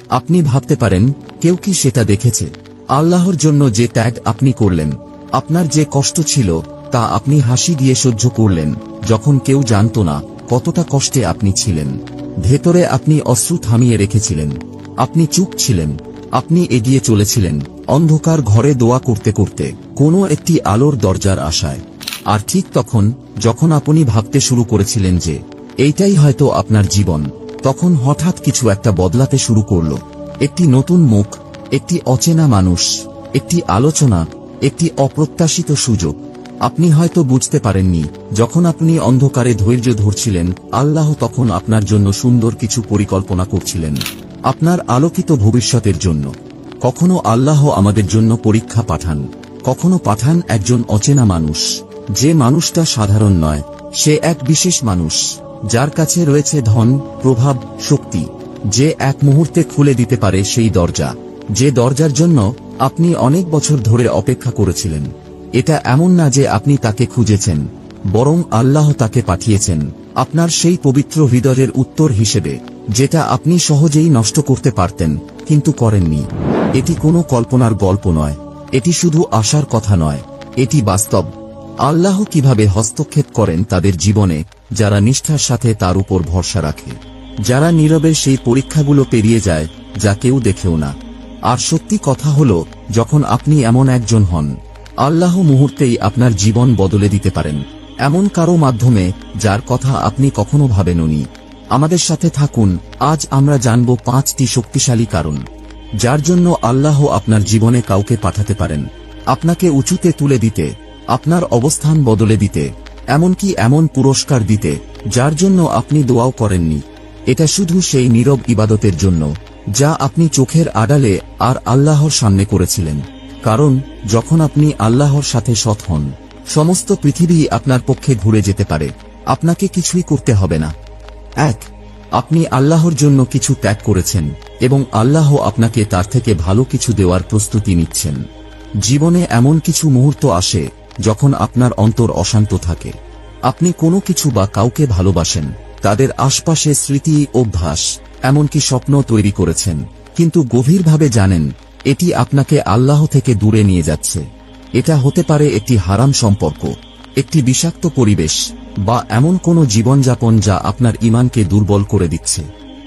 আপনি ভাবতে পারেন, কেউ কি সেটা দেখেছে? আল্লাহর জন্য যে ত্যাগ আপনি করলেন, আপনার যে কষ্ট ছিল, তা আপনি হাসি দিয়ে সহ্য করলেন, যখন কেউ জানত না কতটা কষ্টে আপনি ছিলেন। ভেতরে আপনি অশ্রু থামিয়ে রেখেছিলেন। আপনি চুপ ছিলেন। আপনি এগিয়ে চলেছিলেন, অন্ধকার ঘরে দোয়া করতে করতে, কোনো একটি আলোর দরজার আশায়। আর ঠিক তখন, যখন আপনি ভাবতে শুরু করেছিলেন যে এইটাই হয়তো আপনার জীবন, তখন হঠাৎ কিছু একটা বদলাতে শুরু করল। একটি নতুন মুখ, একটি অচেনা মানুষ, একটি আলোচনা, একটি অপ্রত্যাশিত সুযোগ। আপনি হয়তো বুঝতে পারেননি, যখন আপনি অন্ধকারে ধৈর্য ধরছিলেন, আল্লাহ তখন আপনার জন্য সুন্দর কিছু পরিকল্পনা করছিলেন, আপনার আলোকিত ভবিষ্যতের জন্য। কখনো আল্লাহ আমাদের জন্য পরীক্ষা পাঠান, কখনো পাঠান একজন অচেনা মানুষ। যে মানুষটা সাধারণ নয়, সে এক বিশেষ মানুষ, যার কাছে রয়েছে ধন, প্রভাব, শক্তি, যে এক মুহূর্তে খুলে দিতে পারে সেই দরজা, যে দরজার জন্য আপনি অনেক বছর ধরে অপেক্ষা করেছিলেন। এটা এমন না যে আপনি তাকে খুঁজেছেন, বরং আল্লাহ তাকে পাঠিয়েছেন আপনার সেই পবিত্র হৃদয়ের উত্তর হিসেবে, যেটা আপনি সহজেই নষ্ট করতে পারতেন, কিন্তু করেননি। এটি কোনো কল্পনার গল্প নয়, এটি শুধু আশার কথা নয়, এটি বাস্তব। আল্লাহ কিভাবে হস্তক্ষেপ করেন তাদের জীবনে, যারা নিষ্ঠার সাথে তার উপর ভরসা রাখে, যারা নীরবে সেই পরীক্ষাগুলো পেরিয়ে যায়, যা কেউ দেখেও না। আর সত্যি কথা হলো, যখন আপনি এমন একজন হন, আল্লাহ মুহূর্তেই আপনার জীবন বদলে দিতে পারেন, এমন কারো মাধ্যমে যার কথা আপনি কখনো ভাবেননি। আমাদের সাথে থাকুন, আজ আমরা জানব 5টি শক্তিশালী কারণ, যার জন্য আল্লাহ আপনার জীবনে কাউকে পাঠাতে পারেন, আপনাকে উঁচুতে তুলে দিতে, আপনার অবস্থান বদলে দিতে, এমনকি এমন পুরস্কার দিতে যার জন্য আপনি দোয়াও করেননি। এটা শুধু সেই নীরব ইবাদতের জন্য, যা আপনি চোখের আড়ালে আর আল্লাহর সামনে করেছিলেন। কারণ যখন আপনি আল্লাহর সাথে সৎ হন, সমস্ত পৃথিবী আপনার পক্ষে ঘুরে যেতে পারে, আপনাকে কিছুই করতে হবে না। 1. আপনি আল্লাহর জন্য কিছু ত্যাগ করেছেন, এবং আল্লাহ আপনাকে তার থেকে ভালো কিছু দেওয়ার প্রস্তুতি নিচ্ছেন। জীবনে এমন কিছু মুহূর্ত আসে যখন আপনার অন্তর অশান্ত থাকে। আপনি কোনো কিছু বা কাউকে ভালোবাসেন, তাদের আশপাশে স্মৃতি, অভ্যাস, এমনকি স্বপ্ন তৈরি করেছেন, কিন্তু গভীরভাবে জানেন এটি আপনাকে আল্লাহ থেকে দূরে নিয়ে যাচ্ছে। এটা হতে পারে একটি হারাম সম্পর্ক, একটি বিষাক্ত পরিবেশ, বা এমন কোনো জীবনযাপন যা আপনার ঈমানকে দুর্বল করে দিচ্ছে।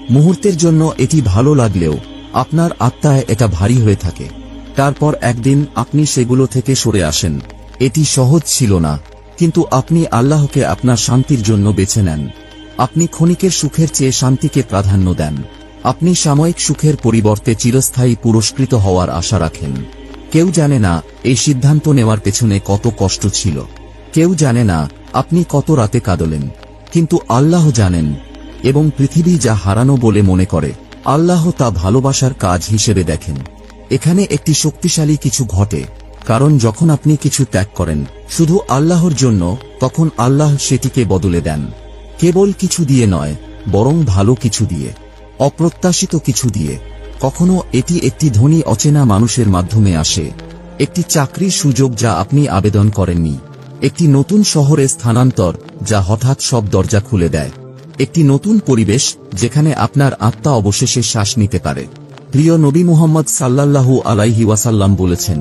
মুহূর্তের জন্য এটি ভালো লাগলেও আপনার আত্মায় এটা ভারী হয়ে থাকে। তারপর একদিন আপনি সেগুলো থেকে সরে আসেন। এটি সহজ ছিল না, কিন্তু আপনি আল্লাহকে আপনার শান্তির জন্য বেছে নেন। আপনি ক্ষণিকের সুখের চেয়ে শান্তিকে প্রাধান্য দেন। আপনি সাময়িক সুখের পরিবর্তে চিরস্থায়ী পুরস্কৃত হওয়ার আশা রাখেন। কেউ জানে না এই সিদ্ধান্ত নেওয়ার পেছনে কত কষ্ট ছিল। কেউ জানে না আপনি কত রাতে কাঁদলেন, কিন্তু আল্লাহ জানেন। এবং পৃথিবী যা হারানো বলে মনে করে, আল্লাহ তা ভালোবাসার কাজ হিসেবে দেখেন। এখানে একটি শক্তিশালী কিছু ঘটে, কারণ যখন আপনি কিছু ত্যাগ করেন শুধু আল্লাহর জন্য, তখন আল্লাহ সেটিকে বদলে দেন। কেবল কিছু দিয়ে নয়, বরং ভালো কিছু দিয়ে, অপ্রত্যাশিত কিছু দিয়ে। কখনো এটি একটি ধনী অচেনা মানুষের মাধ্যমে আসে, একটি চাকরির সুযোগ যা আপনি আবেদন করেননি, একটি নতুন শহরে স্থানান্তর যা হঠাৎ সব দরজা খুলে দেয়, একটি নতুন পরিবেশ যেখানে আপনার আত্মা অবশেষে শ্বাস নিতে পারে। প্রিয় নবী মুহাম্মদ সাল্লাল্লাহু আলাইহি ওয়াসাল্লাম বলেছেন,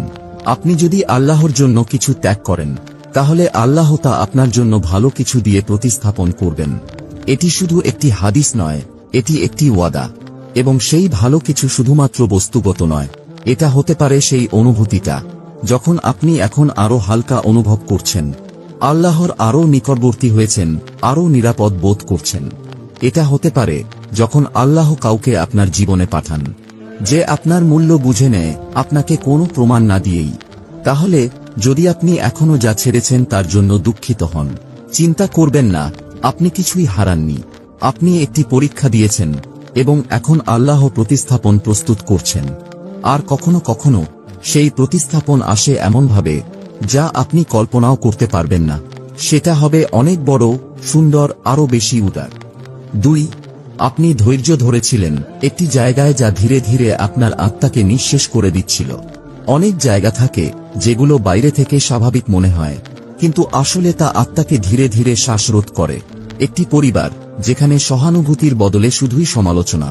আপনি যদি আল্লাহর জন্য কিছু ত্যাগ করেন, তাহলে আল্লাহ তা আপনার জন্য ভালো কিছু দিয়ে প্রতিস্থাপন করবেন। এটি শুধু একটি হাদিস নয়, এটি একটি ওয়াদা। এবং সেই ভালো কিছু শুধুমাত্র বস্তুগত নয়, এটা হতে পারে সেই অনুভূতিটা যখন আপনি এখন আরো হালকা অনুভব করছেন, আল্লাহর আরো নিকটবর্তী হয়েছেন, আরো নিরাপদ বোধ করছেন। এটা হতে পারে যখন আল্লাহ কাউকে আপনার জীবনে পাঠান, যে আপনার মূল্য বুঝে নেয়, আপনাকে কোনো প্রমাণ না দিয়েই। তাহলে যদি আপনি এখনো যা ছেড়েছেন তার জন্য দুঃখিত হন, চিন্তা করবেন না, আপনি কিছুই হারাননি। আপনি একটি পরীক্ষা দিয়েছেন, এবং এখন আল্লাহ প্রতিস্থাপন প্রস্তুত করছেন। আর কখনো কখনো সেই প্রতিস্থাপন আসে এমনভাবে যা আপনি কল্পনাও করতে পারবেন না। সেটা হবে অনেক বড়, সুন্দর, আরো বেশি উদার। 2. আপনি ধৈর্য ধরেছিলেন একটি জায়গায় যা ধীরে ধীরে আপনার আত্মাকে নিঃশেষ করে দিচ্ছিল। অনেক জায়গা থাকে যেগুলো বাইরে থেকে স্বাভাবিক মনে হয়, কিন্তু আসলে তা আত্মাকে ধীরে ধীরে শ্বাসরোধ করে। একটি পরিবার যেখানে সহানুভূতির বদলে শুধুই সমালোচনা,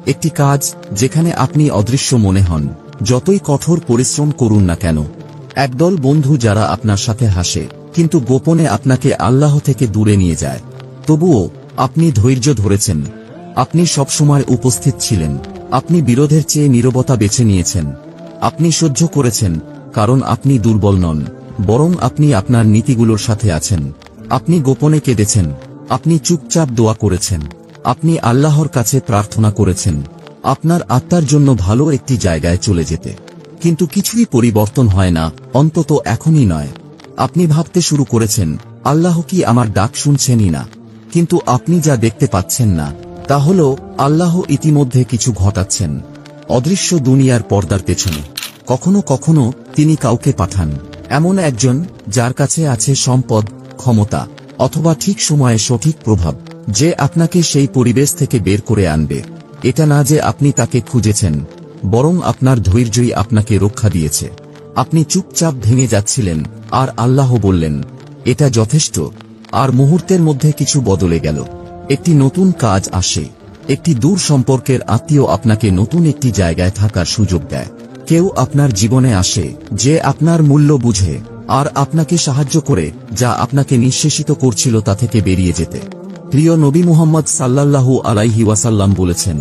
একটি কাজ যেখানে আপনি অদৃশ্য মনে হন, যতই কঠোর পরিশ্রম করুন না কেন। একদল বন্ধু যারা আপনার সাথে হাসে, কিন্তু গোপনে আপনাকে আল্লাহ থেকে দূরে নিয়ে যায়। তবুও আপনি ধৈর্য ধরেছেন। আপনি সবসময় উপস্থিত ছিলেন। আপনি বিরোধের চেয়ে নীরবতা বেছে নিয়েছেন। আপনি সহ্য করেছেন, কারণ আপনি দুর্বল নন, বরং আপনি আপনার নীতিগুলোর সাথে আছেন। আপনি গোপনে কেঁদেছেন। আপনি চুপচাপ দোয়া করেছেন। আপনি আল্লাহর কাছে প্রার্থনা করেছেন আপনার আত্মার জন্য ভালো একটি জায়গায় চলে যেতে। কিন্তু কিছুই পরিবর্তন হয় না, অন্তত এখনই নয়। আপনি ভাবতে শুরু করেছেন, আল্লাহ কি আমার ডাক শুনছেনই না? কিন্তু আপনি যা দেখতে পাচ্ছেন না তা হল আল্লাহ ইতিমধ্যে কিছু ঘটাচ্ছেন অদৃশ্য দুনিয়ার পর্দার পেছনে। কখনো কখনো তিনি কাউকে পাঠান, এমন একজন যার কাছে আছে সম্পদ, ক্ষমতা, অথবা ঠিক সময়ে সঠিক প্রভাব, যে আপনাকে সেই পরিবেশ থেকে বের করে আনবে। এটা না যে আপনি তাকে খুঁজেছেন, বরং আপনার ধৈর্যই আপনাকে রক্ষা দিয়েছে। আপনি চুপচাপ ভেঙে যাচ্ছিলেন, আর আল্লাহ বললেন, এটা যথেষ্ট। আর মুহূর্তের মধ্যে কিছু বদলে গেল। একটি নতুন কাজ আসে। একটি দূর সম্পর্কের আত্মীয় আপনাকে নতুন একটি জায়গায় থাকার সুযোগ দেয়। কেউ আপনার জীবনে আসে যে আপনার মূল্য বুঝে, আর আপনাকে সাহায্য করে যা আপনাকে নিঃশেষিত করছিল তা থেকে বেরিয়ে যেতে। প্রিয় নবী মুহাম্মদ সাল্লাল্লাহু আলাইহি ওয়াসাল্লাম বলেছেন,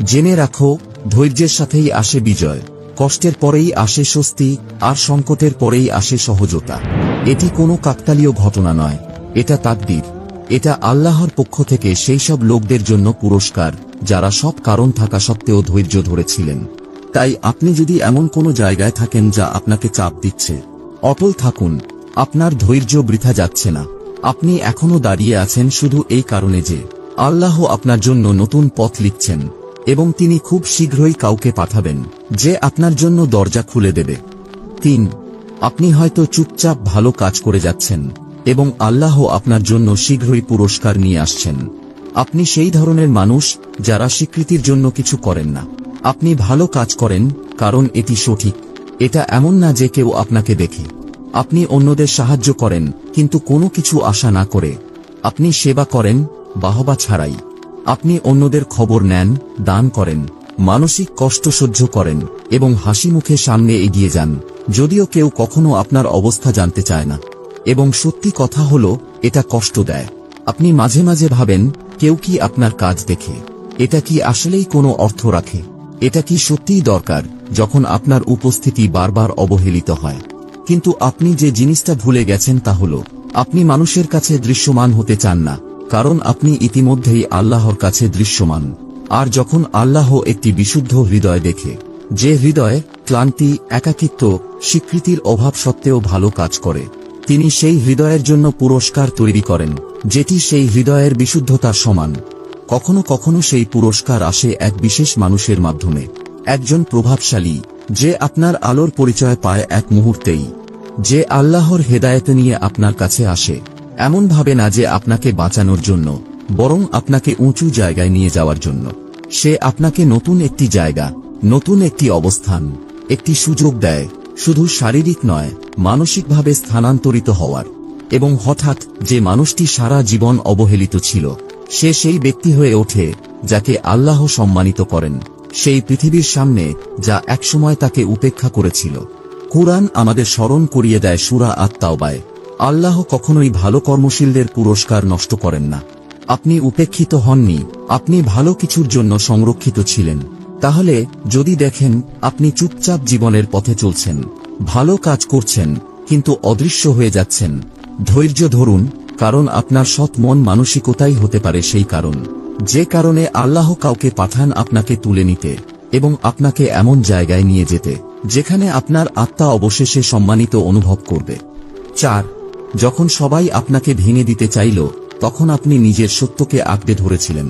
জেনে রাখো, ধৈর্যের সাথেই আসে বিজয়, কষ্টের পরেই আসে স্বস্তি, আর সংকটের পরেই আসে সহজতা। এটি কোনো কাকতালীয় ঘটনা নয়, এটা তাকদীর। এটা আল্লাহর পক্ষ থেকে সেই সব লোকদের জন্য পুরস্কার যারা সব কারণ থাকা সত্ত্বেও ধৈর্য ধরেছিলেন। তাই আপনি যদি এমন কোনো জায়গায় থাকেন যা আপনাকে চাপ দিচ্ছে, অটল থাকুন। আপনার ধৈর্য বৃথা যাচ্ছে না। আপনি এখনো দাঁড়িয়ে আছেন শুধু এই কারণে যে আল্লাহ আপনার জন্য নতুন পথ লিখছেন, এবং তিনি খুব শীঘ্রই কাউকে পাঠাবেন যে আপনার জন্য দরজা খুলে দেবে। 3. আপনি হয়তো চুপচাপ ভালো কাজ করে যাচ্ছেন, এবং আল্লাহ আপনার জন্য শীঘ্রই পুরস্কার নিয়ে আসছেন। আপনি সেই ধরনের মানুষ যারা স্বীকৃতির জন্য কিছু করেন না। আপনি ভালো কাজ করেন কারণ এটি সঠিক। এটা এমন না যে কেউ আপনাকে দেখে। আপনি অন্যদের সাহায্য করেন, কিন্তু কোনো কিছু আশা না করে। আপনি সেবা করেন বাহবা ছাড়াই। আপনি অন্যদের খবর নেন, দান করেন, মানসিক কষ্ট সহ্য করেন, এবং হাসি মুখে সামনে এগিয়ে যান, যদিও কেউ কখনো আপনার অবস্থা জানতে চায় না। এবং সত্যি কথা হলো, এটা কষ্ট দেয়। আপনি মাঝে মাঝে ভাবেন, কেউ কি আপনার কাজ দেখে? এটা কি আসলেই কোনো অর্থ রাখে? এটা কি সত্যিই দরকার যখন আপনার উপস্থিতি বারবার অবহেলিত হয়? কিন্তু আপনি যে জিনিসটা ভুলে গেছেন তা হলো, আপনি মানুষের কাছে দৃশ্যমান হতে চান না, কারণ আপনি ইতিমধ্যেই আল্লাহর কাছে দৃশ্যমান। আর যখন আল্লাহ একটি বিশুদ্ধ হৃদয় দেখে, যে হৃদয় ক্লান্তি, একাকিত্ব, স্বীকৃতির অভাব সত্ত্বেও ভালো কাজ করে, তিনি সেই হৃদয়ের জন্য পুরস্কার তৈরি করেন যেটি সেই হৃদয়ের বিশুদ্ধতার সমান। কখনো কখনো সেই পুরস্কার আসে এক বিশেষ মানুষের মাধ্যমে, একজন প্রভাবশালী যে আপনার আলোর পরিচয় পায় এক মুহূর্তেই, যে আল্লাহর হেদায়েত নিয়ে আপনার কাছে আসে, এমন ভাবে না যে আপনাকে বাঁচানোর জন্য, বরং আপনাকে উঁচু জায়গায় নিয়ে যাওয়ার জন্য। সে আপনাকে নতুন একটি জায়গা, নতুন একটি অবস্থান, একটি সুযোগ দেয়, শুধু শারীরিক নয়, মানসিকভাবে স্থানান্তরিত হওয়ার। এবং হঠাৎ যে মানুষটি সারা জীবন অবহেলিত ছিল, সে সেই ব্যক্তি হয়ে ওঠে যাকে আল্লাহ সম্মানিত করেন, সেই পৃথিবীর সামনে যা একসময় তাকে উপেক্ষা করেছিল। কুরআন আমাদের স্মরণ করিয়ে দেয় সূরা আত-তাওবায়, আল্লাহ কখনোই ভালো কর্মশীলদের পুরস্কার নষ্ট করেন না। আপনি উপেক্ষিত হননি, আপনি ভালো কিছুর জন্য সংরক্ষিত ছিলেন। তাহলে যদি দেখেন আপনি চুপচাপ জীবনের পথে চলছেন, ভালো কাজ করছেন, কিন্তু অদৃশ্য হয়ে যাচ্ছেন, ধৈর্য ধরুন, কারণ আপনার সৎ মন মানসিকতাই হতে পারে সেই কারণ, যে কারণে আল্লাহ কাউকে পাঠান আপনাকে তুলে নিতে এবং আপনাকে এমন জায়গায় নিয়ে যেতে যেখানে আপনার আত্মা অবশেষে সম্মানিত অনুভব করবে। 4. যখন সবাই আপনাকে ভেঙে দিতে চাইল, তখন আপনি নিজের সত্যকে আঁকড়ে ধরেছিলেন।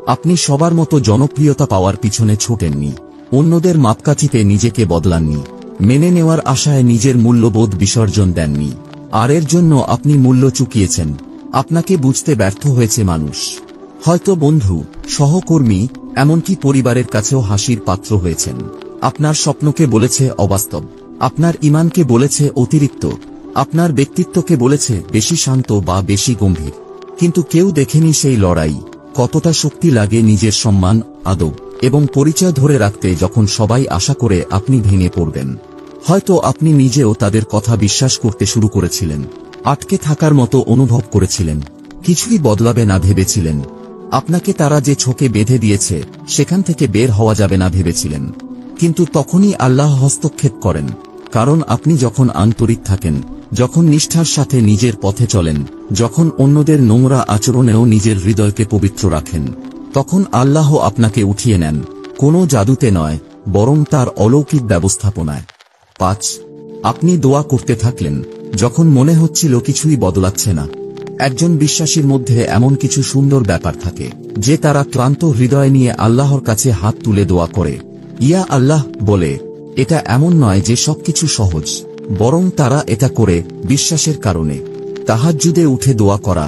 আপনি সবার মতো জনপ্রিয়তা পাওয়ার পিছনে ছোটেননি, অন্যদের মাপকাঠিতে নিজেকে বদলাননি, মেনে নেওয়ার আশায় নিজের মূল্যবোধ বিসর্জন দেননি। আর এর জন্য আপনি মূল্য চুকিয়েছেন। আপনাকে বুঝতে ব্যর্থ হয়েছে মানুষ, হয়তো বন্ধু, সহকর্মী, এমনকি পরিবারের কাছেও হাসির পাত্র হয়েছেন। আপনার স্বপ্নকে বলেছে অবাস্তব, আপনার ঈমানকে বলেছে অতিরিক্ত, আপনার ব্যক্তিত্বকে বলেছে বেশি শান্ত বা বেশি গম্ভীর। কিন্তু কেউ দেখেনি সেই লড়াই, কতটা শক্তি লাগে নিজের সম্মান, আদব এবং পরিচয় ধরে রাখতে যখন সবাই আশা করে আপনি ভেঙে পড়বেন। হয়তো আপনি নিজেও তাদের কথা বিশ্বাস করতে শুরু করেছিলেন, আটকে থাকার মতো অনুভব করেছিলেন, কিছুই বদলাবে না ভেবেছিলেন। আপনাকে তারা যে ছোকে বেঁধে দিয়েছে সেখান থেকে বের হওয়া যাবে না ভেবেছিলেন। কিন্তু তখনই আল্লাহ হস্তক্ষেপ করেন, কারণ আপনি যখন আন্তরিক থাকেন, যখন নিষ্ঠার সাথে নিজের পথে চলেন, যখন অন্যদের নোংরা আচরণেও নিজের হৃদয়কে পবিত্র রাখেন, তখন আল্লাহ আপনাকে উঠিয়ে নেন, কোনো জাদুতে নয়, বরং তার অলৌকিক ব্যবস্থাপনায়। 5. আপনি দোয়া করতে থাকলেন, যখন মনে হচ্ছিল কিছুই বদলাচ্ছে না। একজন বিশ্বাসীর মধ্যে এমন কিছু সুন্দর ব্যাপার থাকে যে তারা ক্লান্ত হৃদয় নিয়ে আল্লাহর কাছে হাত তুলে দোয়া করে, ইয়া আল্লাহ বলে। এটা এমন নয় যে সবকিছু সহজ, বরং তারা এটা করে বিশ্বাসের কারণে। তাহাজ্জুদে উঠে দোয়া করা,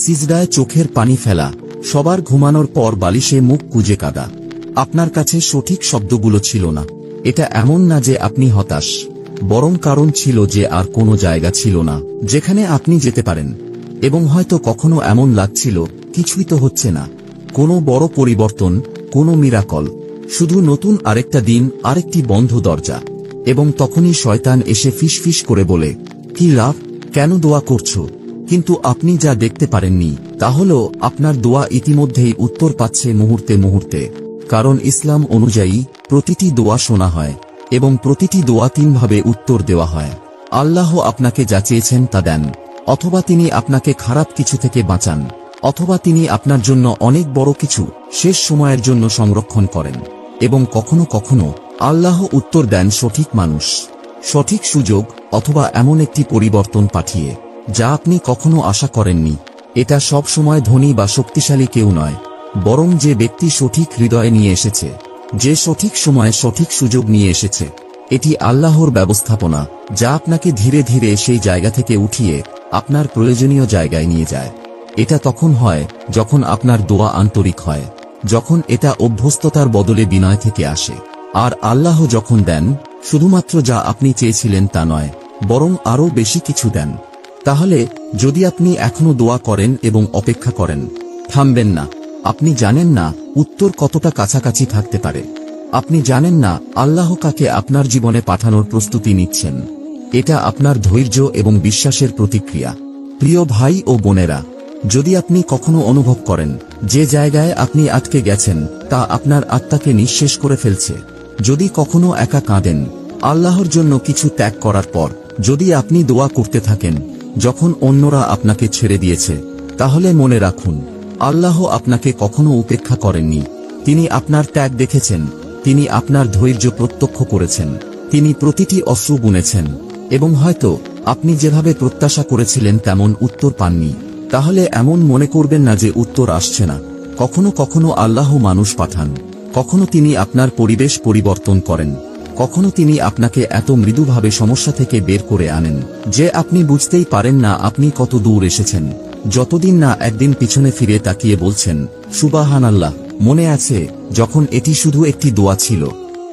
সিজদায় চোখের পানি ফেলা, সবার ঘুমানোর পর বালিশে মুখ কুঁজে কাঁদা। আপনার কাছে সঠিক শব্দগুলো ছিল না। এটা এমন না যে আপনি হতাশ, বরং কারণ ছিল যে আর কোনো জায়গা ছিল না যেখানে আপনি যেতে পারেন। এবং হয়তো কখনো এমন লাগছিল কিছুই তো হচ্ছে না, কোনো বড় পরিবর্তন, কোনো মিরাকল, শুধু নতুন আরেকটা দিন, আরেকটি বন্ধ দরজা। এবং তখনই শয়তান এসে ফিসফিস করে বলে, কি লাভ, কেন দোয়া করছো? কিন্তু আপনি যা দেখতে পারেননি তা হলো আপনার দোয়া ইতিমধ্যেই উত্তর পাচ্ছে মুহূর্তে মুহূর্তে। কারণ ইসলাম অনুযায়ী প্রতিটি দোয়া শোনা হয় এবং প্রতিটি দোয়া 3 ভাবে উত্তর দেওয়া হয়। আল্লাহ আপনাকে যা চেয়েছেন তা দেন, অথবা তিনি আপনাকে খারাপ কিছু থেকে বাঁচান, অথবা তিনি আপনার জন্য অনেক বড় কিছু শেষ সময়ের জন্য সংরক্ষণ করেন। এবং কখনো কখনো আল্লাহ উত্তর দেন সঠিক মানুষ, সঠিক সুযোগ, অথবা এমন একটি পরিবর্তন পাঠিয়ে যা আপনি কখনো আশা করেননি। এটা সব সময় ধনী বা শক্তিশালী কেউ নয়, বরং যে ব্যক্তি সঠিক হৃদয়ে নিয়ে এসেছে, যে সঠিক সময়ে সঠিক সুযোগ নিয়ে এসেছে। এটি আল্লাহর ব্যবস্থাপনা যা আপনাকে ধীরে ধীরে সেই জায়গা থেকে উঠিয়ে আপনার প্রয়োজনীয় জায়গায় নিয়ে যায়। এটা তখন হয় যখন আপনার দোয়া আন্তরিক হয়, যখন এটা অভ্যস্ততার বদলে বিনয় থেকে আসে। আর আল্লাহ যখন দেন, শুধুমাত্র যা আপনি চেয়েছিলেন তা নয়, বরং আরও বেশি কিছু দেন। তাহলে যদি আপনি এখনো দোয়া করেন এবং অপেক্ষা করেন, থামবেন না। আপনি জানেন না উত্তর কতটা কাছাকাছি থাকতে পারে। আপনি জানেন না আল্লাহ কাকে আপনার জীবনে পাঠানোর প্রস্তুতি নিচ্ছেন। এটা আপনার ধৈর্য এবং বিশ্বাসের প্রতিক্রিয়া। প্রিয় ভাই ও বোনেরা, যদি আপনি কখনো অনুভব করেন যে জায়গায় আপনি আটকে গেছেন তা আপনার আত্মাকে নিঃশেষ করে ফেলছে, যদি কখনো একা কাঁদেন আল্লাহর জন্য কিছু ত্যাগ করার পর, যদি আপনি দোয়া করতে থাকেন যখন অন্যরা আপনাকে ছেড়ে দিয়েছে, তাহলে মনে রাখুন আল্লাহ আপনাকে কখনো উপেক্ষা করেননি। তিনি আপনার ত্যাগ দেখেছেন, তিনি আপনার ধৈর্য প্রত্যক্ষ করেছেন, তিনি প্রতিটি অশ্রু গুনেছেন। এবং হয়তো আপনি যেভাবে প্রত্যাশা করেছিলেন তেমন উত্তর পাননি, তাহলে এমন মনে করবেন না যে উত্তর আসছে না। কখনো কখনো আল্লাহ মানুষ পাঠান, কখনো তিনি আপনার পরিবেশ পরিবর্তন করেন, কখনো তিনি আপনাকে এত মৃদুভাবে সমস্যা থেকে বের করে আনেন যে আপনি বুঝতেই পারেন না আপনি কত দূর এসেছেন, যতদিন না একদিন পিছনে ফিরে তাকিয়ে বলছেন, সুবহানাল্লাহ। মনে আছে যখন এটি শুধু একটি দোয়া ছিল?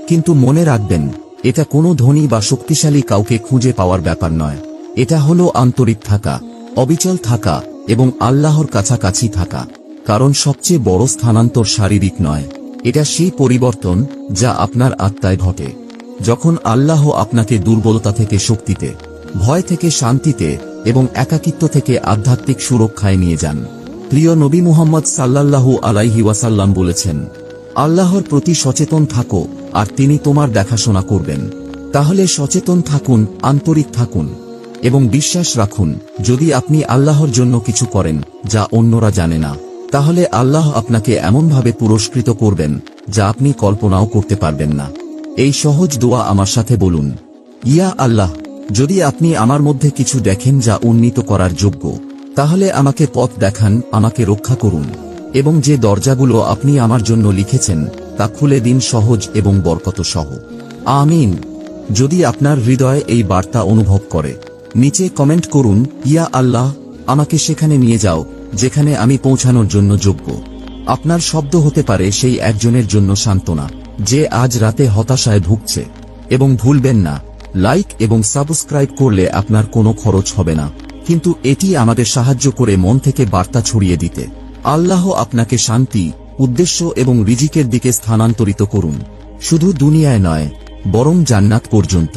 কিন্তু মনে রাখবেন, এটা কোনো ধনী বা শক্তিশালী কাউকে খুঁজে পাওয়ার ব্যাপার নয়। এটা হলো আন্তরিক থাকা, অবিচল থাকা এবং আল্লাহর কাছাকাছি থাকা। কারণ সবচেয়ে বড় স্থানান্তর শারীরিক নয়, এটা সেই পরিবর্তন যা আপনার আত্মায় ঘটে। যখন আল্লাহ আপনাকে দুর্বলতা থেকে শক্তিতে, ভয় থেকে শান্তিতে এবং একাকিত্ব থেকে আধ্যাত্মিক সুরক্ষায় নিয়ে যান। প্রিয় নবী মুহাম্মদ সাল্লাল্লাহু আলাইহি ওয়াসাল্লাম বলেছেন, আল্লাহর প্রতি সচেতন থাকো আর তিনি তোমার দেখাশোনা করবেন। তাহলে সচেতন থাকুন, আন্তরিক থাকুন এবং বিশ্বাস রাখুন, যদি আপনি আল্লাহর জন্য কিছু করেন যা অন্যরা জানে না, তাহলে আল্লাহ আপনাকে এমনভাবে পুরস্কৃত করবেন যা আপনি কল্পনাও করতে পারবেন না। এই সহজ দোয়া আমার সাথে বলুন, ইয়া আল্লাহ, যদি আপনি আমার মধ্যে কিছু দেখেন যা উন্নীত করার যোগ্য, তাহলে আমাকে পথ দেখান, আমাকে রক্ষা করুন এবং যে দরজাগুলো আপনি আমার জন্য লিখেছেন তা খুলে দিন সহজ এবং বরকত সহ। আমিন। যদি আপনার হৃদয় এই বার্তা অনুভব করে, নিচে কমেন্ট করুন, ইয়া আল্লাহ, আমাকে সেখানে নিয়ে যাও যেখানে আমি পৌঁছানোর জন্য যোগ্য। আপনার শব্দ হতে পারে সেই একজনের জন্য সান্ত্বনা যে আজ রাতে হতাশায় ভুগছে। এবং ভুলবেন না, লাইক এবং সাবস্ক্রাইব করলে আপনার কোনো খরচ হবে না, কিন্তু এটি আমাদের সাহায্য করে মন থেকে বার্তা ছড়িয়ে দিতে। আল্লাহ আপনাকে শান্তি, উদ্দেশ্য এবং রিজিকের দিকে স্থানান্তরিত করুন, শুধু দুনিয়ায় নয় বরং জান্নাত পর্যন্ত।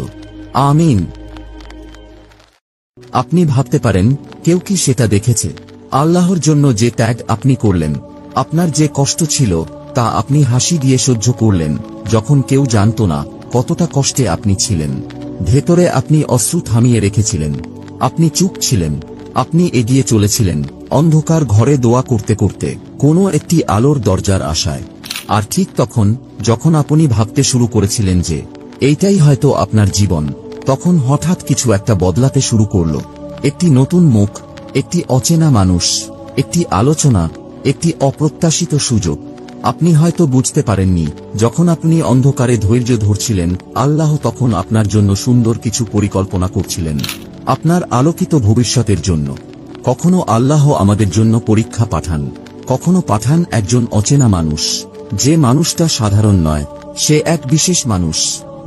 আমিন। আপনি ভাবতে পারেন, কেউ কি সেটা দেখেছে? আল্লাহর জন্য যে ত্যাগ আপনি করলেন, আপনার যে কষ্ট ছিল তা আপনি হাসি দিয়ে সহ্য করলেন, যখন কেউ জানত না কতটা কষ্টে আপনি ছিলেন। ভেতরে আপনি অশ্রু থামিয়ে রেখেছিলেন, আপনি চুপ ছিলেন, আপনি এগিয়ে চলেছিলেন অন্ধকার ঘরে দোয়া করতে করতে কোনো একটি আলোর দরজার আশায়। আর ঠিক তখন যখন আপনি ভাবতে শুরু করেছিলেন যে এইটাই হয়তো আপনার জীবন, তখন হঠাৎ কিছু একটা বদলাতে শুরু করল। একটি নতুন মুখ, একটি অচেনা মানুষ, একটি আলোচনা, একটি অপ্রত্যাশিত সুযোগ। আপনি হয়তো বুঝতে পারেননি, যখন আপনি অন্ধকারে ধৈর্য ধরছিলেন, আল্লাহ তখন আপনার জন্য সুন্দর কিছু পরিকল্পনা করছিলেন, আপনার আলোকিত ভবিষ্যতের জন্য। কখনো আল্লাহ আমাদের জন্য পরীক্ষা পাঠান, কখনো পাঠান একজন অচেনা মানুষ। যে মানুষটা সাধারণ নয়, সে এক বিশেষ মানুষ,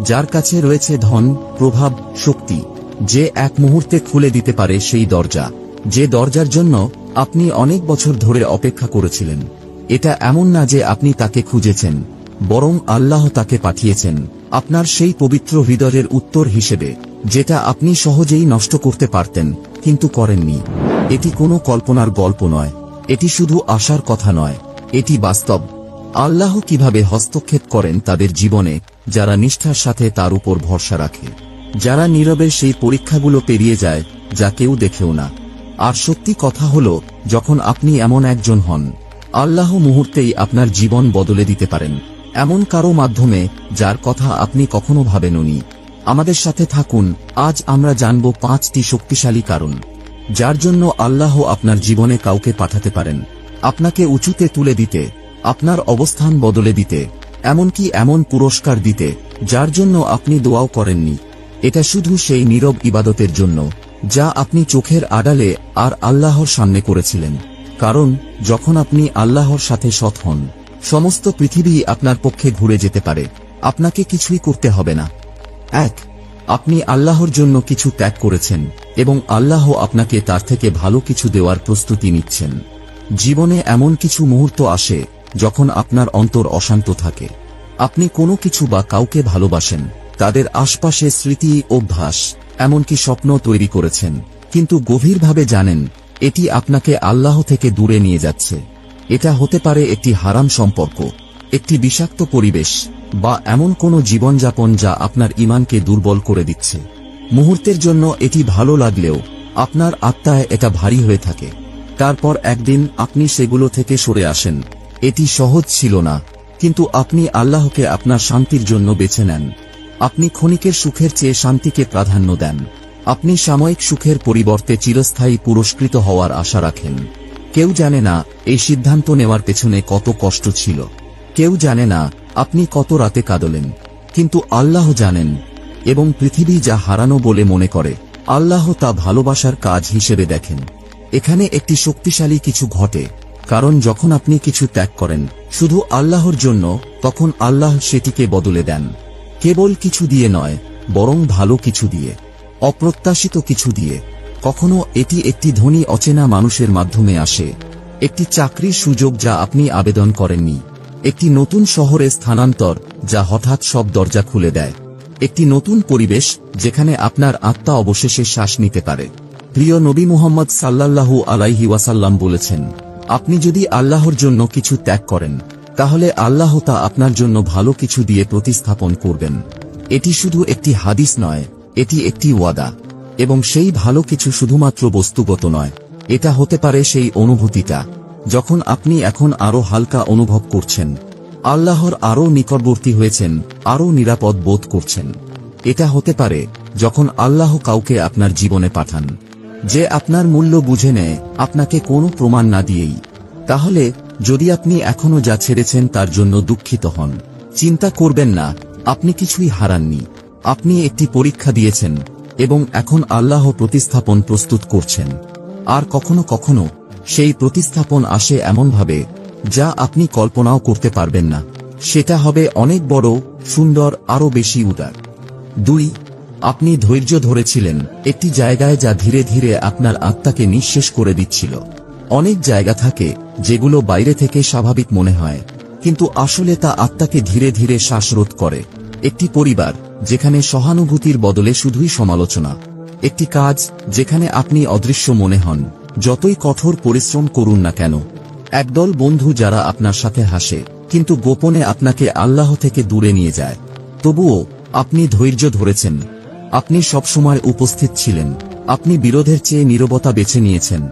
যার কাছে রয়েছে ধন, প্রভাব, শক্তি, যে এক মুহূর্তে খুলে দিতে পারে সেই দরজা, যে দরজার জন্য আপনি অনেক বছর ধরে অপেক্ষা করেছিলেন। এটা এমন না যে আপনি তাকে খুঁজেছেন, বরং আল্লাহ তাকে পাঠিয়েছেন আপনার সেই পবিত্র হৃদয়ের উত্তর হিসেবে, যেটা আপনি সহজেই নষ্ট করতে পারতেন কিন্তু করেননি। এটি কোনো কল্পনার গল্প নয়, এটি শুধু আশার কথা নয়, এটি বাস্তব। আল্লাহ কিভাবে হস্তক্ষেপ করেন তাদের জীবনে, যারা নিষ্ঠার সাথে তার উপর ভরসা রাখে, যারা নীরবে সেই পরীক্ষাগুলো পেরিয়ে যায় যা কেউ দেখেও না। আর সত্যি কথা হলো, যখন আপনি এমন একজন হন, আল্লাহ মুহূর্তেই আপনার জীবন বদলে দিতে পারেন, এমন কারো মাধ্যমে যার কথা আপনি কখনো ভাবেননি। আমাদের সাথে থাকুন, আজ আমরা জানব 5টি শক্তিশালী কারণ যার জন্য আল্লাহ আপনার জীবনে কাউকে পাঠাতে পারেন, আপনাকে উঁচুতে তুলে দিতে, আপনার অবস্থান বদলে দিতে, এমনকি এমন পুরস্কার দিতে যার জন্য আপনি দোয়াও করেননি। এটা শুধু সেই নীরব ইবাদতের জন্য যা আপনি চোখের আড়ালে আর আল্লাহর সামনে করেছিলেন। কারণ যখন আপনি আল্লাহর সাথে সৎ হন, সমস্ত পৃথিবী আপনার পক্ষে ঘুরে যেতে পারে, আপনাকে কিছুই করতে হবে না। 1. আপনি আল্লাহর জন্য কিছু ত্যাগ করেছেন এবং আল্লাহ আপনাকে তার থেকে ভালো কিছু দেওয়ার প্রস্তুতি নিচ্ছেন। জীবনে এমন কিছু মুহূর্ত আসে যখন আপনার অন্তর অশান্ত থাকে। আপনি কোনো কিছু বা কাউকে ভালোবাসেন, তাদের আশপাশে স্মৃতি, অভ্যাস, এমনকি স্বপ্ন তৈরি করেছেন, কিন্তু গভীরভাবে জানেন এটি আপনাকে আল্লাহ থেকে দূরে নিয়ে যাচ্ছে। এটা হতে পারে একটি হারাম সম্পর্ক, একটি বিষাক্ত পরিবেশ, বা এমন কোনো জীবনযাপন যা আপনার ঈমানকে দুর্বল করে দিচ্ছে। মুহূর্তের জন্য এটি ভালো লাগলেও আপনার আত্মায় এটা ভারী হয়ে থাকে। তারপর একদিন আপনি সেগুলো থেকে সরে আসেন। এটি সহজ ছিল না, কিন্তু আপনি আল্লাহকে আপনার শান্তির জন্য বেছে নেন। আপনি ক্ষণিকের সুখের চেয়ে শান্তিকে প্রাধান্য দেন। আপনি সাময়িক সুখের পরিবর্তে চিরস্থায়ী পুরস্কৃত হওয়ার আশা রাখেন। কেউ জানে না এই সিদ্ধান্ত নেওয়ার পেছনে কত কষ্ট ছিল, কেউ জানে না আপনি কত রাতে কাঁদলেন, কিন্তু আল্লাহ জানেন। এবং পৃথিবী যা হারানো বলে মনে করে, আল্লাহ তা ভালোবাসার কাজ হিসেবে দেখেন। এখানে একটি শক্তিশালী কিছু ঘটে, কারণ যখন আপনি কিছু ত্যাগ করেন শুধু আল্লাহর জন্য, তখন আল্লাহ সেটিকে বদলে দেন। কেবল কিছু দিয়ে নয়, বরং ভালো কিছু দিয়ে, অপ্রত্যাশিত কিছু দিয়ে। কখনো এটি একটি ধনী অচেনা মানুষের মাধ্যমে আসে, একটি চাকরির সুযোগ যা আপনি আবেদন করেননি, একটি নতুন শহরে স্থানান্তর যা হঠাৎ সব দরজা খুলে দেয়, একটি নতুন পরিবেশ যেখানে আপনার আত্মা অবশেষে শ্বাস নিতে পারে। প্রিয় নবী মুহাম্মদ সাল্লাল্লাহু আলাইহি ওয়াসাল্লাম বলেছেন, আপনি যদি আল্লাহর জন্য কিছু ত্যাগ করেন, তাহলে আল্লাহ তা আপনার জন্য ভালো কিছু দিয়ে প্রতিস্থাপন করবেন। এটি শুধু একটি হাদিস নয়, এটি একটি ওয়াদা। এবং সেই ভালো কিছু শুধুমাত্র বস্তুগত নয়, এটা হতে পারে সেই অনুভূতিটা যখন আপনি এখন আরো হালকা অনুভব করছেন, আল্লাহর আরো নিকটবর্তী হয়েছেন, আরো নিরাপদ বোধ করছেন। এটা হতে পারে যখন আল্লাহ কাউকে আপনার জীবনে পাঠান, যে আপনার মূল্য বুঝে নেয়, আপনাকে কোনো প্রমাণ না দিয়েই। তাহলে যদি আপনি এখনো যা ছেড়েছেন তার জন্য দুঃখিত হন, চিন্তা করবেন না, আপনি কিছুই হারাননি। আপনি একটি পরীক্ষা দিয়েছেন এবং এখন আল্লাহ প্রতিস্থাপন প্রস্তুত করছেন। আর কখনো কখনো সেই প্রতিস্থাপন আসে এমনভাবে যা আপনি কল্পনাও করতে পারবেন না। সেটা হবে অনেক বড়, সুন্দর, আরো বেশি উদার। 2. আপনি ধৈর্য ধরেছিলেন একটি জায়গায় যা ধীরে ধীরে আপনার আত্মাকে নিঃশেষ করে দিচ্ছিল। অনেক জায়গা থাকে যেগুলো বাইরে থেকে স্বাভাবিক মনে হয়, কিন্তু আসলে তা আত্মাকে ধীরে ধীরে শ্বাসরোধ করে। একটি পরিবার যেখানে সহানুভূতির বদলে শুধুই সমালোচনা। একটি কাজ যেখানে আপনি অদৃশ্য মনে হন, যতই কঠোর পরিশ্রম করুন না কেন। একদল বন্ধু যারা আপনার সাথে হাসে কিন্তু গোপনে আপনাকে আল্লাহ থেকে দূরে নিয়ে যায়। তবুও আপনি ধৈর্য ধরেছেন। আপনি সবসময় উপস্থিত ছিলেন। আপনি বিরোধের চেয়ে নীরবতা বেছে নিয়েছেন।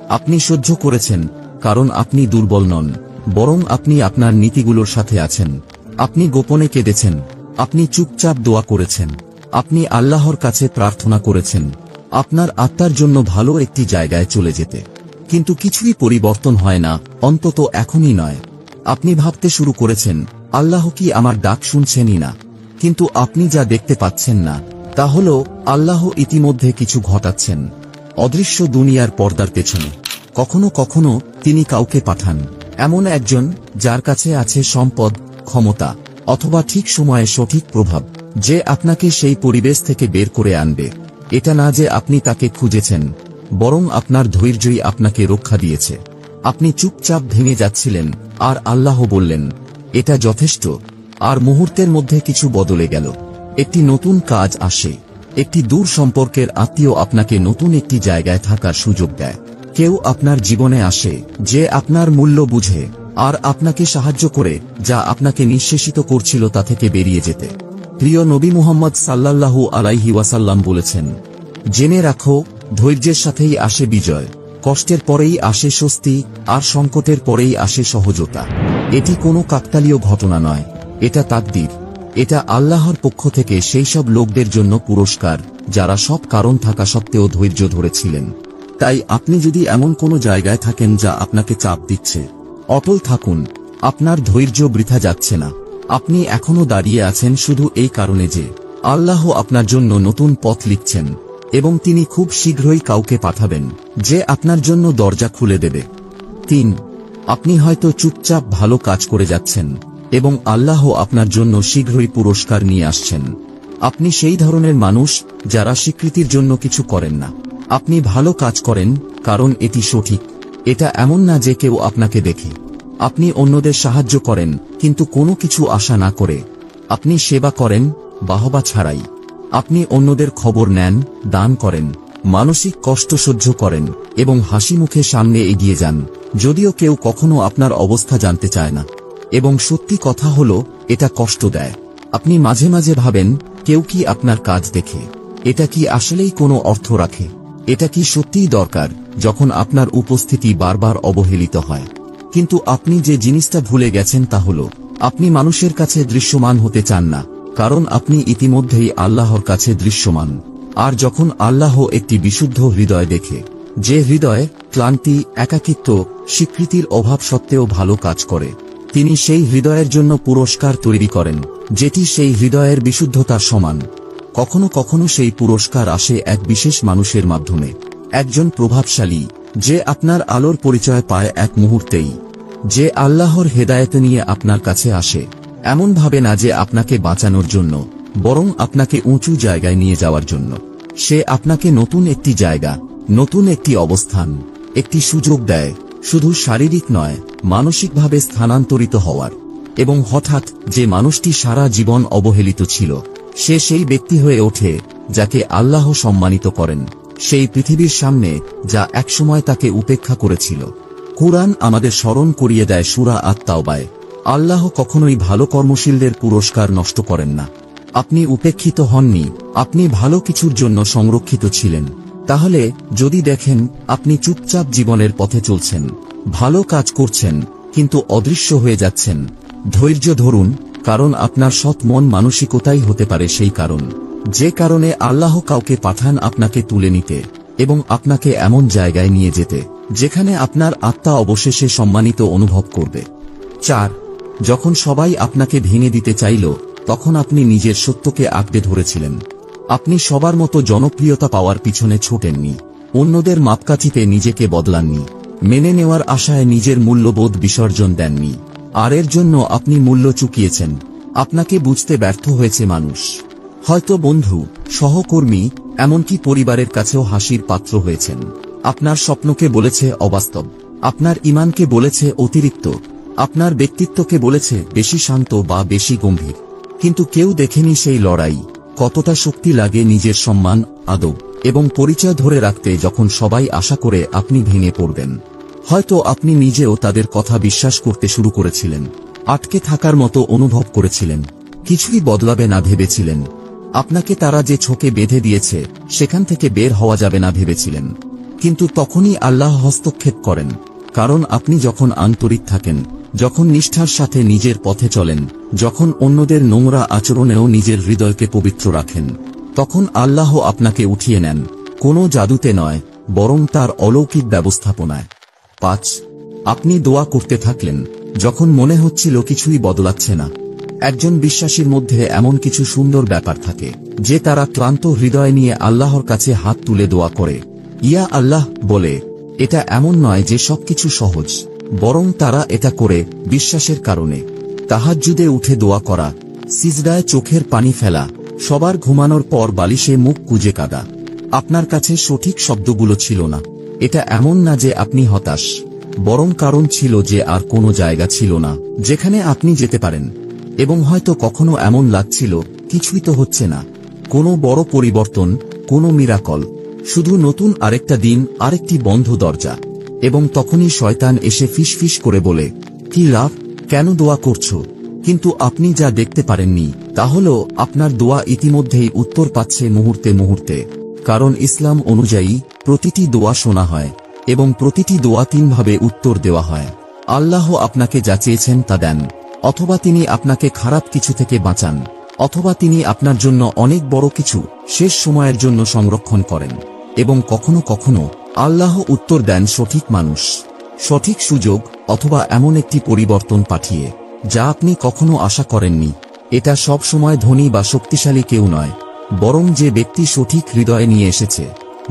আপনি সহ্য করেছেন, কারণ আপনি দুর্বল নন, বরং আপনি আপনার নীতিগুলোর সাথে আছেন। আপনি গোপনে কেঁদেছেন। আপনি চুপচাপ দোয়া করেছেন। আপনি আল্লাহর কাছে প্রার্থনা করেছেন আপনার আত্মার জন্য ভালো একটি জায়গায় চলে যেতে। কিন্তু কিছুই পরিবর্তন হয় না, অন্তত এখনই নয়। আপনি ভাবতে শুরু করেছেন, আল্লাহ কি আমার ডাক শুনছেনই না? কিন্তু আপনি যা দেখতে পাচ্ছেন না তা হল আল্লাহ ইতিমধ্যে কিছু ঘটাচ্ছেন অদৃশ্য দুনিয়ার পর্দার পেছনে। কখনো কখনো তিনি কাউকে পাঠান, এমন একজন যার কাছে আছে সম্পদ, ক্ষমতা অথবা ঠিক সময়ে সঠিক প্রভাব, যে আপনাকে সেই পরিবেশ থেকে বের করে আনবে। এটা না যে আপনি তাকে খুঁজেছেন, বরং আপনার ধৈর্যই আপনাকে রক্ষা দিয়েছে। আপনি চুপচাপ ভেঙে যাচ্ছিলেন, আর আল্লাহ বললেন, এটা যথেষ্ট। আর মুহূর্তের মধ্যে কিছু বদলে গেল। একটি নতুন কাজ আসে। একটি দূর সম্পর্কের আত্মীয় আপনাকে নতুন একটি জায়গায় থাকার সুযোগ দেয়। কেউ আপনার জীবনে আসে যে আপনার মূল্য বুঝে আর আপনাকে সাহায্য করে যা আপনাকে নিঃশেষিত করছিল তা থেকে বেরিয়ে যেতে। প্রিয় নবী মুহাম্মদ সাল্লাল্লাহু আলাইহি ওয়াসাল্লাম বলেছেন, জেনে রাখো, ধৈর্যের সাথেই আসে বিজয়, কষ্টের পরেই আসে স্বস্তি, আর সংকটের পরেই আসে সহজতা। এটি কোনো কাকতালীয় ঘটনা নয়, এটা তাকদীর। এটা আল্লাহর পক্ষ থেকে সেই সব লোকদের জন্য পুরস্কার যারা সব কারণ থাকা সত্ত্বেও ধৈর্য ধরেছিলেন। তাই আপনি যদি এমন কোনো জায়গায় থাকেন যা আপনাকে চাপ দিচ্ছে, অটল থাকুন। আপনার ধৈর্য বৃথা যাচ্ছে না। আপনি এখনো দাঁড়িয়ে আছেন শুধু এই কারণে যে আল্লাহ আপনার জন্য নতুন পথ লিখছেন, এবং তিনি খুব শীঘ্রই কাউকে পাঠাবেন যে আপনার জন্য দরজা খুলে দেবে। 3. আপনি হয়তো চুপচাপ ভালো কাজ করে যাচ্ছেন, এবং আল্লাহ আপনার জন্য শীঘ্রই পুরস্কার নিয়ে আসছেন। আপনি সেই ধরনের মানুষ যারা স্বীকৃতির জন্য কিছু করেন না। আপনি ভালো কাজ করেন কারণ এটি সঠিক। এটা এমন না যে কেউ আপনাকে দেখে। আপনি অন্যদের সাহায্য করেন কিন্তু কোনো কিছু আশা না করে। আপনি সেবা করেন বাহবা ছাড়াই। আপনি অন্যদের খবর নেন, দান করেন, মানসিক কষ্ট সহ্য করেন এবং হাসি মুখে সামনে এগিয়ে যান, যদিও কেউ কখনো আপনার অবস্থা জানতে চায় না। এবং সত্যি কথা হলো, এটা কষ্ট দেয়। আপনি মাঝে মাঝে ভাবেন, কেউ কি আপনার কাজ দেখে? এটা কি আসলেই কোনো অর্থ রাখে? এটা কি সত্যিই দরকার যখন আপনার উপস্থিতি বারবার অবহেলিত হয়? কিন্তু আপনি যে জিনিসটা ভুলে গেছেন তা হলো, আপনি মানুষের কাছে দৃশ্যমান হতে চান না, কারণ আপনি ইতিমধ্যেই আল্লাহর কাছে দৃশ্যমান। আর যখন আল্লাহ একটি বিশুদ্ধ হৃদয় দেখে, যে হৃদয় ক্লান্তি, একাকিত্ব, স্বীকৃতির অভাব সত্ত্বেও ভালো কাজ করে, তিনি সেই হৃদয়ের জন্য পুরস্কার তৈরি করেন যেটি সেই হৃদয়ের বিশুদ্ধতার সমান। কখনো কখনো সেই পুরস্কার আসে এক বিশেষ মানুষের মাধ্যমে, একজন প্রভাবশালী যে আপনার আলোর পরিচয় পায় এক মুহূর্তেই, যে আল্লাহর হেদায়েত নিয়ে আপনার কাছে আসে, এমন ভাবে না যে আপনাকে বাঁচানোর জন্য, বরং আপনাকে উঁচু জায়গায় নিয়ে যাওয়ার জন্য। সে আপনাকে নতুন একটি জায়গা, নতুন একটি অবস্থান, একটি সুযোগ দেয়, শুধু শারীরিক নয়, মানসিকভাবে স্থানান্তরিত হওয়ার। এবং হঠাৎ যে মানুষটি সারা জীবন অবহেলিত ছিল, সে সেই ব্যক্তি হয়ে ওঠে যাকে আল্লাহ সম্মানিত করেন সেই পৃথিবীর সামনে, যা একসময় তাকে উপেক্ষা করেছিল। কুরআন আমাদের স্মরণ করিয়ে দেয় সূরা আত-তাওবায়, আল্লাহ কখনোই ভালো কর্মশীলদের পুরস্কার নষ্ট করেন না। আপনি উপেক্ষিত হননি, আপনি ভালো কিছুর জন্য সংরক্ষিত ছিলেন। তাহলে যদি দেখেন আপনি চুপচাপ জীবনের পথে চলছেন, ভালো কাজ করছেন কিন্তু অদৃশ্য হয়ে যাচ্ছেন, ধৈর্য ধরুন, কারণ আপনার সৎ মন মানসিকতাই হতে পারে সেই কারণ, যে কারণে আল্লাহ কাউকে পাঠান আপনাকে তুলে নিতে এবং আপনাকে এমন জায়গায় নিয়ে যেতে যেখানে আপনার আত্মা অবশেষে সম্মানিত অনুভব করবে। 4. যখন সবাই আপনাকে ভেঙে দিতে চাইল, তখন আপনি নিজের সত্যকে আঁকড়ে ধরেছিলেন। আপনি সবার মতো জনপ্রিয়তা পাওয়ার পিছনে ছোটেননি, অন্যদের মাপকাঠিতে নিজেকে বদলাননি, মেনে নেওয়ার আশায় নিজের মূল্যবোধ বিসর্জন দেননি। আর এর জন্য আপনি মূল্য চুকিয়েছেন। আপনাকে বুঝতে ব্যর্থ হয়েছে মানুষ, হয়তো বন্ধু, সহকর্মী, এমনকি পরিবারের কাছেও হাসির পাত্র হয়েছেন। আপনার স্বপ্নকে বলেছে অবাস্তব, আপনার ঈমানকে বলেছে অতিরিক্ত, আপনার ব্যক্তিত্বকে বলেছে বেশি শান্ত বা বেশি গম্ভীর। কিন্তু কেউ দেখেনি সেই লড়াই, কতটা শক্তি লাগে নিজের সম্মান, আদব এবং পরিচয় ধরে রাখতে যখন সবাই আশা করে আপনি ভেঙে পড়বেন। হয়তো আপনি নিজেও তাদের কথা বিশ্বাস করতে শুরু করেছিলেন, আটকে থাকার মতো অনুভব করেছিলেন, কিছুই বদলাবে না ভেবেছিলেন। আপনাকে তারা যে ছোকে বেঁধে দিয়েছে সেখান থেকে বের হওয়া যাবে না ভেবেছিলেন। কিন্তু তখনই আল্লাহ হস্তক্ষেপ করেন। কারণ আপনি যখন আন্তরিক থাকেন, যখন নিষ্ঠার সাথে নিজের পথে চলেন, যখন অন্যদের নোংরা আচরণেও নিজের হৃদয়কে পবিত্র রাখেন, তখন আল্লাহ আপনাকে উঠিয়ে নেন, কোনো জাদুতে নয়, বরং তার অলৌকিক ব্যবস্থাপনায়। 5. আপনি দোয়া করতে থাকলেন যখন মনে হচ্ছিল কিছুই বদলাচ্ছে না। একজন বিশ্বাসীর মধ্যে এমন কিছু সুন্দর ব্যাপার থাকে যে তারা ক্লান্ত হৃদয় নিয়ে আল্লাহর কাছে হাত তুলে দোয়া করে, ইয়া আল্লাহ বলে। এটা এমন নয় যে সবকিছু সহজ, বরং তারা এটা করে বিশ্বাসের কারণে। তাহাজ্জুদে উঠে দোয়া করা, সিজদায় চোখের পানি ফেলা, সবার ঘুমানোর পর বালিশে মুখ কুঁজে কাঁদা। আপনার কাছে সঠিক শব্দগুলো ছিল না। এটা এমন না যে আপনি হতাশ, বরং কারণ ছিল যে আর কোনো জায়গা ছিল না যেখানে আপনি যেতে পারেন। এবং হয়তো কখনো এমন লাগছিল কিছুই তো হচ্ছে না, কোনো বড় পরিবর্তন, কোনো মিরাকল, শুধু নতুন আরেকটা দিন, আরেকটি বন্ধ দরজা। এবং তখনই শয়তান এসে ফিসফিস করে বলে, কি লাভ, কেন দোয়া করছো? কিন্তু আপনি যা দেখতে পারেননি তা হলো আপনার দোয়া ইতিমধ্যেই উত্তর পাচ্ছে মুহূর্তে মুহূর্তে। কারণ ইসলাম অনুযায়ী প্রতিটি দোয়া শোনা হয় এবং প্রতিটি দোয়া 3 ভাবে উত্তর দেওয়া হয়। আল্লাহ আপনাকে যা চেয়েছেন তা দেন, অথবা তিনি আপনাকে খারাপ কিছু থেকে বাঁচান, অথবা তিনি আপনার জন্য অনেক বড় কিছু শেষ সময়ের জন্য সংরক্ষণ করেন। এবং কখনো কখনো আল্লাহ উত্তর দেন সঠিক মানুষ, সঠিক সুযোগ, অথবা এমন একটি পরিবর্তন পাঠিয়ে যা আপনি কখনো আশা করেননি। এটা সব সময় ধনী বা শক্তিশালী কেউ নয়, বরং যে ব্যক্তি সঠিক হৃদয়ে নিয়ে এসেছে,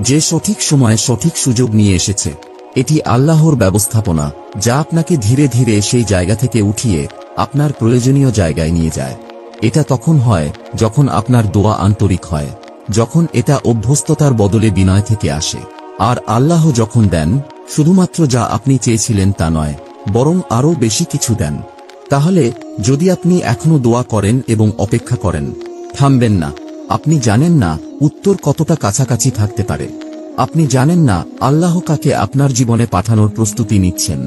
যে সঠিক সময়ে সঠিক সুযোগ নিয়ে এসেছে। এটি আল্লাহর ব্যবস্থাপনা যা আপনাকে ধীরে ধীরে সেই জায়গা থেকে উঠিয়ে আপনার প্রয়োজনীয় জায়গায় নিয়ে যায়। এটা তখন হয় যখন আপনার দোয়া আন্তরিক হয়, যখন এটা অভ্যস্ততার বদলে বিনয় থেকে আসে। আর আল্লাহ যখন দেন, শুধুমাত্র যা আপনি চেয়েছিলেন তা নয়, বরং আরও বেশি কিছু দেন। তাহলে যদি আপনি এখনো দোয়া করেন এবং অপেক্ষা করেন, থামবেন না। আপনি জানেন না উত্তর কতটা কাছাকাছি থাকতে পারে। আপনি জানেন না আল্লাহ কাকে আপনার জীবনে পাঠানোর প্রস্তুতি নিচ্ছেন।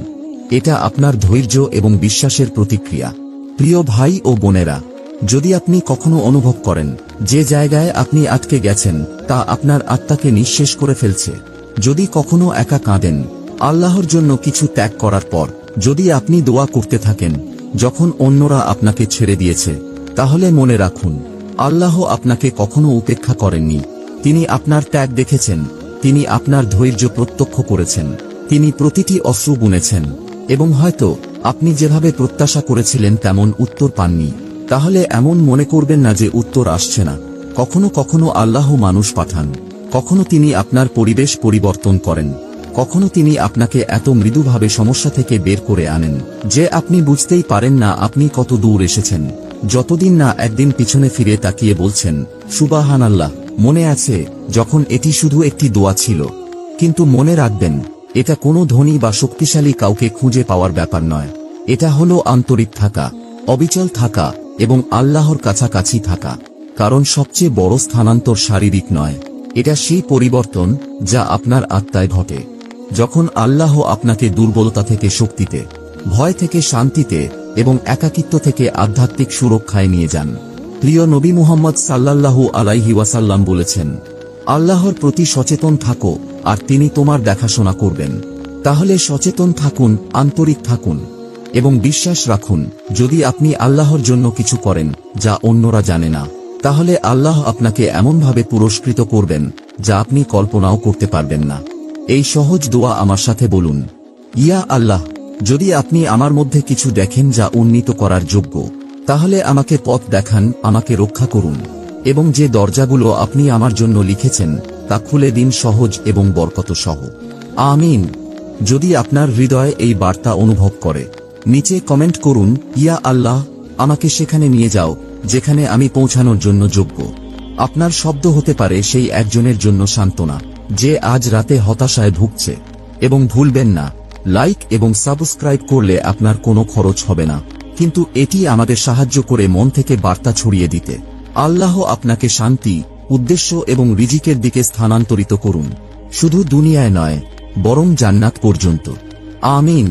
এটা আপনার ধৈর্য এবং বিশ্বাসের প্রতিক্রিয়া। প্রিয় ভাই ও বোনেরা, যদি আপনি কখনো অনুভব করেন যে জায়গায় আপনি আটকে গেছেন তা আপনার আত্মাকে নিঃশেষ করে ফেলছে, যদি কখনো একা কাঁদেন আল্লাহর জন্য কিছু ত্যাগ করার পর, যদি আপনি দোয়া করতে থাকেন যখন অন্যরা আপনাকে ছেড়ে দিয়েছে, তাহলে মনে রাখুন আল্লাহ আপনাকে কখনো উপেক্ষা করেননি। তিনি আপনার ত্যাগ দেখেছেন, তিনি আপনার ধৈর্য প্রত্যক্ষ করেছেন, তিনি প্রতিটি অশ্রু গুনেছেন। এবং হয়তো আপনি যেভাবে প্রত্যাশা করেছিলেন তেমন উত্তর পাননি। তাহলে এমন মনে করবেন না যে উত্তর আসছে না। কখনো কখনো আল্লাহ মানুষ পাঠান, কখনো তিনি আপনার পরিবেশ পরিবর্তন করেন, কখনো তিনি আপনাকে এত মৃদুভাবে সমস্যা থেকে বের করে আনেন যে আপনি বুঝতেই পারেন না আপনি কত দূর এসেছেন, যতদিন না একদিন পিছনে ফিরে তাকিয়ে বলছেন, সুবহানাল্লাহ। মনে আছে যখন এটি শুধু একটি দোয়া ছিল? কিন্তু মনে রাখবেন, এটা কোনো ধনী বা শক্তিশালী কাউকে খুঁজে পাওয়ার ব্যাপার নয়। এটা হলো আন্তরিক থাকা, অবিচল থাকা এবং আল্লাহর কাছাকাছি থাকা। কারণ সবচেয়ে বড় স্থানান্তর শারীরিক নয়, এটা সেই পরিবর্তন যা আপনার আত্মায় ঘটে। যখন আল্লাহ আপনাকে দুর্বলতা থেকে শক্তিতে, ভয় থেকে শান্তিতে এবং একাকিত্ব থেকে আধ্যাত্মিক সুরক্ষায় নিয়ে যান। প্রিয় নবী মুহাম্মদ সাল্লাল্লাহু আলাইহি ওয়াসাল্লাম বলেছেন, আল্লাহর প্রতি সচেতন থাকো আর তিনি তোমার দেখাশোনা করবেন। তাহলে সচেতন থাকুন, আন্তরিক থাকুন এবং বিশ্বাস রাখুন, যদি আপনি আল্লাহর জন্য কিছু করেন যা অন্যরা জানে না, তাহলে আল্লাহ আপনাকে এমনভাবে পুরস্কৃত করবেন যা আপনি কল্পনাও করতে পারবেন না। এই সহজ দোয়া আমার সাথে বলুন, ইয়া আল্লাহ, যদি আপনি আমার মধ্যে কিছু দেখেন যা উন্নীত করার যোগ্য, তাহলে আমাকে পথ দেখান, আমাকে রক্ষা করুন এবং যে দরজাগুলো আপনি আমার জন্য লিখেছেন তা খুলে দিন সহজ এবং বরকত সহ। আমিন। যদি আপনার হৃদয় এই বার্তা অনুভব করে, নিচে কমেন্ট করুন, ইয়া আল্লাহ, আমাকে সেখানে নিয়ে যাও যেখানে আমি পৌঁছানোর জন্য যোগ্য। আপনার শব্দ হতে পারে সেই একজনের জন্য সান্ত্বনা যে আজ রাতে হতাশায় ভুগছে। এবং ভুলবেন না, লাইক এবং সাবস্ক্রাইব করলে আপনার কোনো খরচ হবে না, কিন্তু এটি আমাদের সাহায্য করে মন থেকে বার্তা ছড়িয়ে দিতে। আল্লাহ আপনাকে শান্তি, উদ্দেশ্য এবং রিজিকের দিকে স্থানান্তরিত করুন, শুধু দুনিয়ায় নয় বরং জান্নাত পর্যন্ত। আমিন।